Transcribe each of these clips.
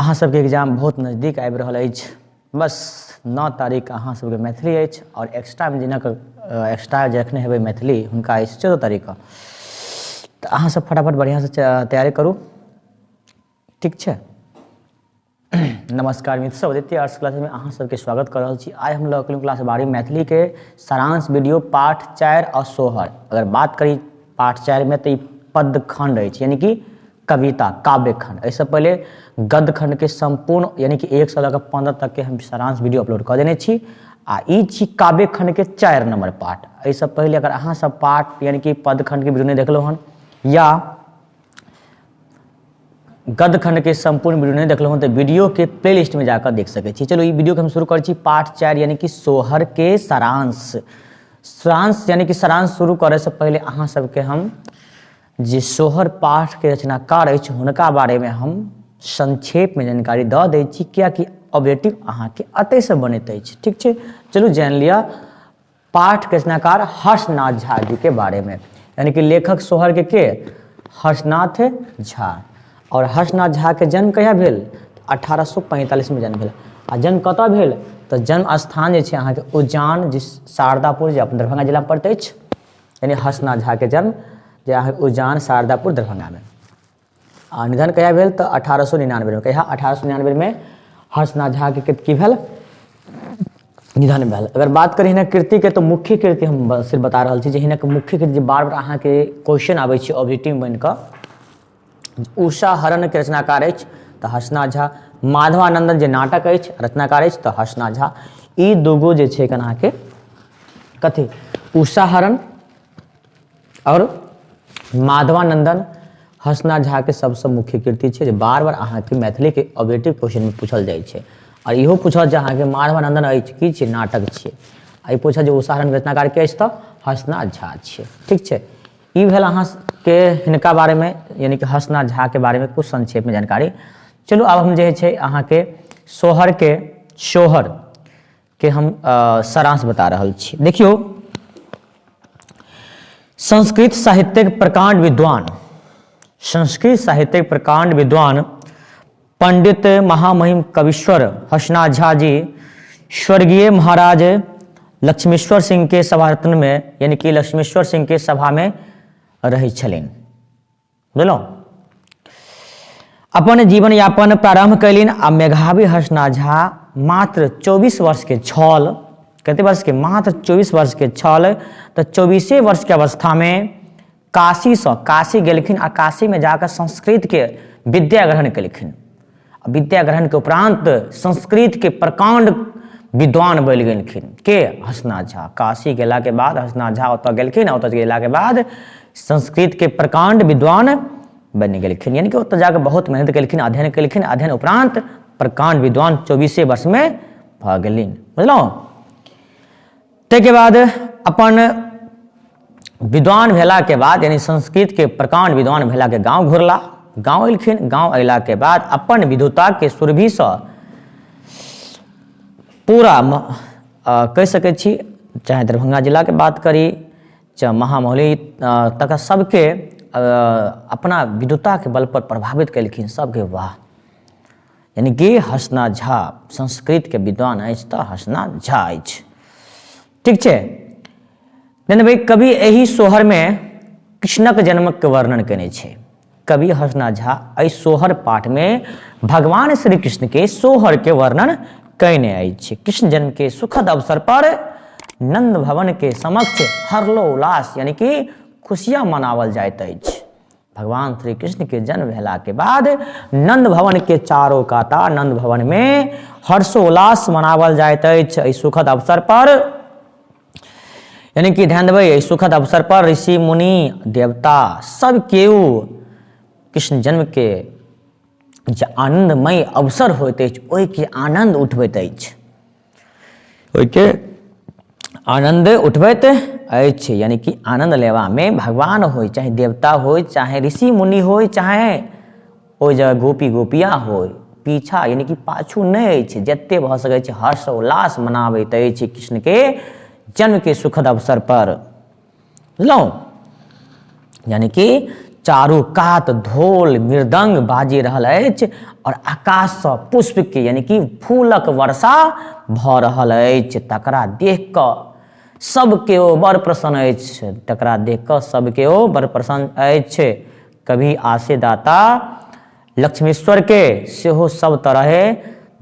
अहाँ सबके एग्जाम बहुत नज़दीक आबि रहल अछि। बस 9 तारीख अहाँ सबके मैथिली अछि और एक्स्ट्रा में जिनक एक्स्ट्रा जखने हेबै मैथिली हुनका अछि 14 तारीख के। तो अहाँ सब फटाफट बढ़िया से तैयारी करू, ठीक छै। नमस्कार मित्र, आदित्य आर्ट्स क्लास में अहाँ सबके स्वागत कर रहा छी। आइ हम लोग क्लास 12 मैथिली के सारांश वीडियो पाठ 4 और सोहर। अगर बात करी पाठ 4 में तो पद खंड है, यानी कि कविता काव्य खंड। इससे पहले गद्य खंड के संपूर्ण यानी कि 1 से लेकर 15 तक के हम सारांश वीडियो अपलोड कर देने छी। आ ई छी काव्य खंड के 4 नंबर पाठ। इससे पहले अगर अहाँ सब पाठ यानी कि पद खंड के वीडियो नहीं देखलो हन या गद्य खंड के संपूर्ण वीडियो नहीं देखलो हन तो वीडियो के प्लेलिस्ट में जाकर देख सके छी। चलो ये वीडियो के हम शुरू कर छी पाठ 4 यानी कि सोहर के सारांश। सारांश यानी कि सारांश शुरू करे से पहले अहाँ सबके हम जे सोहर पाठ के रचनाकार अछि हुनका बारे में हम संक्षेप में जानकारी दऽ दै छी, कियाकि ऑब्जेक्टिव अहाँ के अतै से बनैत अछि, ठीक छै। चलू जान लिया पाठ के रचनाकार हर्षनाथ झा जी के बारे में। यानी कि लेखक सोहर के हर्षनाथ झा। और हर्षनाथ झा के जन्म कहिया भेल? 1845 में जन्म भेल। आ जन्म कतऽ भेल? तो जन्म स्थान जे छै अहाँ के उज्जैन जिस शारदापुर जे अपन दरभंगा जिला में पड़ैत अछि। यानी हर्षनाथ झा के जन्म जे अहाँ उज्जैन शारदापुर दरभंगा में। आ निधन कहिया भेल? तो 1899 में। कहिया? 1899 में हर्षनाथ झा के की भेल? निधन भेल। अगर बात करी हिनक कृति के तो मुख्य कृति हम सिर्फ बता रहल छी जे हिनक मुख्य कृति जे बार बार अहाँ के क्वेश्चन आबै छै ऑब्जेक्टिव में बन कऽ। उषा हरण के रचनाकार अछि तो हर्षनाथ झा। माधवानंदन जे नाटक अछि रचनाकार अछि तो हर्षनाथ झा। ई दूगो जे छै अहाँ के कथी उषा हरण और माधवानंदन हर्षनाथ झा के सबसे मुख्य कृति छै जे बार बार अहाँ के मैथिली के ऑब्जेक्टिव क्वेश्चन में पूछल जाय छै। और इहो पूछल जे अहाँ के माधवानंदन अछि की छै? नाटक छियै। आ पूछल जे उषा हरण रचनाकार के अछि तो हर्षनाथ झा छियै, ठीक छै। ई भेल अहाँ के हिनका बारे में यानी कि हर्षनाथ झा के बारे में कुछ संक्षेप में जानकारी। चलू अब हम जे छै अहाँ के सोहर के हम सारांश बता रहल छी। देखियो संस्कृत साहित्यिक प्रकांड विद्वान पंडित महामहिम कविश्वर हर्षनाथ झा जी स्वर्गीय महाराज लक्ष्मेश्वर सिंह के सभारत्न में यानी कि लक्ष्मेश्वर सिंह के सभा में रही छलिन। बुझलौं? अपन जीवन यापन प्रारंभ कैलिन। आ मेधावी हर्षनाथ झा मात्र 24 वर्ष के छल। कते वर्ष के? मात्र 24 वर्ष के छल। तो 24 वर्ष के अवस्था में काशी गेलखिन। आ काशी में जाकर संस्कृत के विद्या ग्रहण केलखिन। विद्या ग्रहण के उपरांत संस्कृत के प्रकांड विद्वान बन गेलखिन के हर्षनाथ झा। काशी गेला के बाद हर्षनाथ झा ओतऽ गेलखिन। ओतऽ गेला के बाद संस्कृत के प्रकांड विद्वान बन गेलखिन। यानी कि ओतऽ जाकर बहुत मेहनत केलखिन, अध्ययन केलखिन। अध्ययन उपरांत प्रकांड विद्वान 24 वर्ष में भ गेलिन। बुझलौं? ताहिके बाद अपन विद्वान भेला के बाद यानी संस्कृत के प्रकांड विद्वान भेला के गांव घुरला। गांव एलखिन। गांव अयला के बाद अपन विद्वता के सुरभि से पूरा कह सके छी, चाहे दरभंगा जिला के बात करी चाहे महामौली तक सबके अपना विद्वता के बल पर प्रभावित केलखिन। सबके वाह, यानी कि हर्षनाथ झा संस्कृत के विद्वान अछि तो हर्षनाथ झा अछि, ठीक छै। नहीं भाई कवि एही सोहर में कृष्णक जन्मक के वर्णन केने छै। कवि हर्षनाथ झा एहि सोहर पाठ में भगवान श्री कृष्ण के सोहर के वर्णन कैने अछि। कृष्ण जन्म के सुखद अवसर पर नंद भवन के समक्ष हर्षोल्लास यानी कि खुशियां मनावल जाइत अछि। भगवान श्री कृष्ण के जन्म भेला के बाद नंद भवन के चारों काता नंद भवन में हर्षोल्लास मनावल जाइत अछि। एहि सुखद अवसर पर यानी कि ध्यान देबै, एहि सुखद अवसर पर ऋषि मुनि देवता सब केओ कृष्ण जन्म के जे आनंदमय अवसर होइत अछि ओहि के आनंद उठबैत अछि। ओहि के आनंद उठबैत अछि। यानी कि आनंद लेवा में भगवान हो चाहे देवता हो चाहे ऋषि मुनि हो चाहे ओहि जगह गोपी गोपिया हो, पीछा यानी कि पाछू नहीं अछि। जते भऽ सकै छै हर्ष उल्लास मनाबैत अछि कृष्ण के जन्म के सुखद अवसर पर। बुझलौं? यानी कि चारू कात ढोल मृदंग बाजी रहल अछि और आकाश सँ पुष्प के यानी कि फूलक वर्षा भऽ रहल अछि। तकरा देख कऽ सबके ओ बड़ प्रसन्न अछि, तकरा देख कऽ सबके ओ बड़ प्रसन्न अछि। कभी आसे दाता लक्ष्मीश्वर के सेहो सब तरहे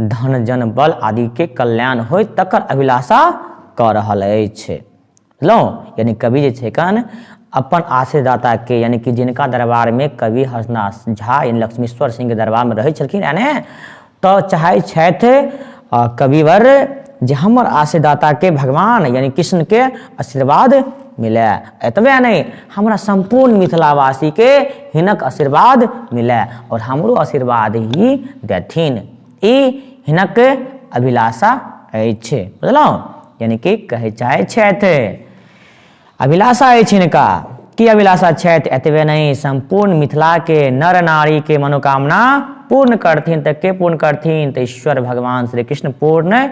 धन जन बल आदि के कल्याण होय तकर अभिलाषा कऽ रहल अछि। बुझलहुँ, यानी कवि जे छै कन अपन आसेदाता के यानी कि जिनका दरबार में कवि हरनाथ झा यानी लक्ष्मीश्वर सिंह के दरबार में रहै छलखिन यानी तो चाहे छथि कविवर जे हमर आसेदाता के भगवान यानी कृष्ण के आशीर्वाद मिले, एतबे नहीं हमरा संपूर्ण मिथिलावासी के हिनक आशीर्वाद मिले और हमरो आशीर्वाद ही देथिन, ई हिनक अभिलाषा अछि। बुझलहुँ, यानी कि कहै चाहे छथि अभिलाषा अछि हिनका, की अभिलाषा छथि एतबे नहीं संपूर्ण मिथिला के नर नारी के मनोकामना पूर्ण करथिन। तऽ के पूर्ण करथिन? तऽ ईश्वर भगवान श्री कृष्ण पूर्ण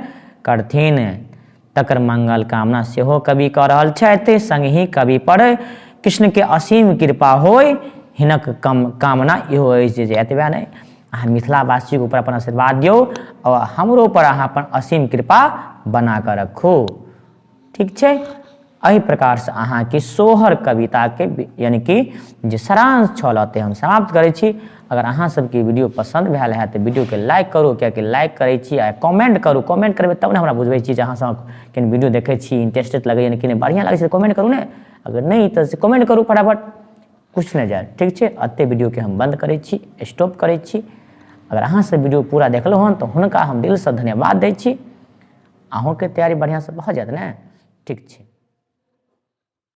करथिन। तकर मंगल कामना सेहो कवि कऽ रहल छथि। संगहि कवि पर कृष्ण के असीम कृपा होय हिनक कामना इहो अछि जे एतबे नहीं अहाँ मिथिलावासी के ऊपर अपन आशीर्वाद दियौ और हमरो पर अहाँ अपन असीम कृपा बना कऽ रखू। ठीक छै, एहि प्रकार से अहाँ की सोहर कविता के यानी कि जे सारांश छल ओते हम समाप्त करै छी। अगर अहाँ सबके वीडियो पसंद भेल है तो वीडियो के लाइक करू, कियाकि लाइक करै छी आ कमेंट करू, कमेंट करबै तब ने हमरा बुझबै छी जे अहाँ सब केन वीडियो देखै छी, इंटरेस्टेड लगैए कि नहीं, बढ़िया लागै छै कमेंट करू ने, अगर नहीं तो कमेंट करू फटाफट, कुछ नहीं जाए। ठीक छै, अते वीडियो के हम बंद करै छी, स्टॉप करै छी। अगर अहाँ सब वीडियो पूरा देखलहुँ हन तो हुनका हम दिल से धन्यवाद दै छी। अहूँ के तैयारी बढ़िया से भऽ जायत ने। ठीक छै।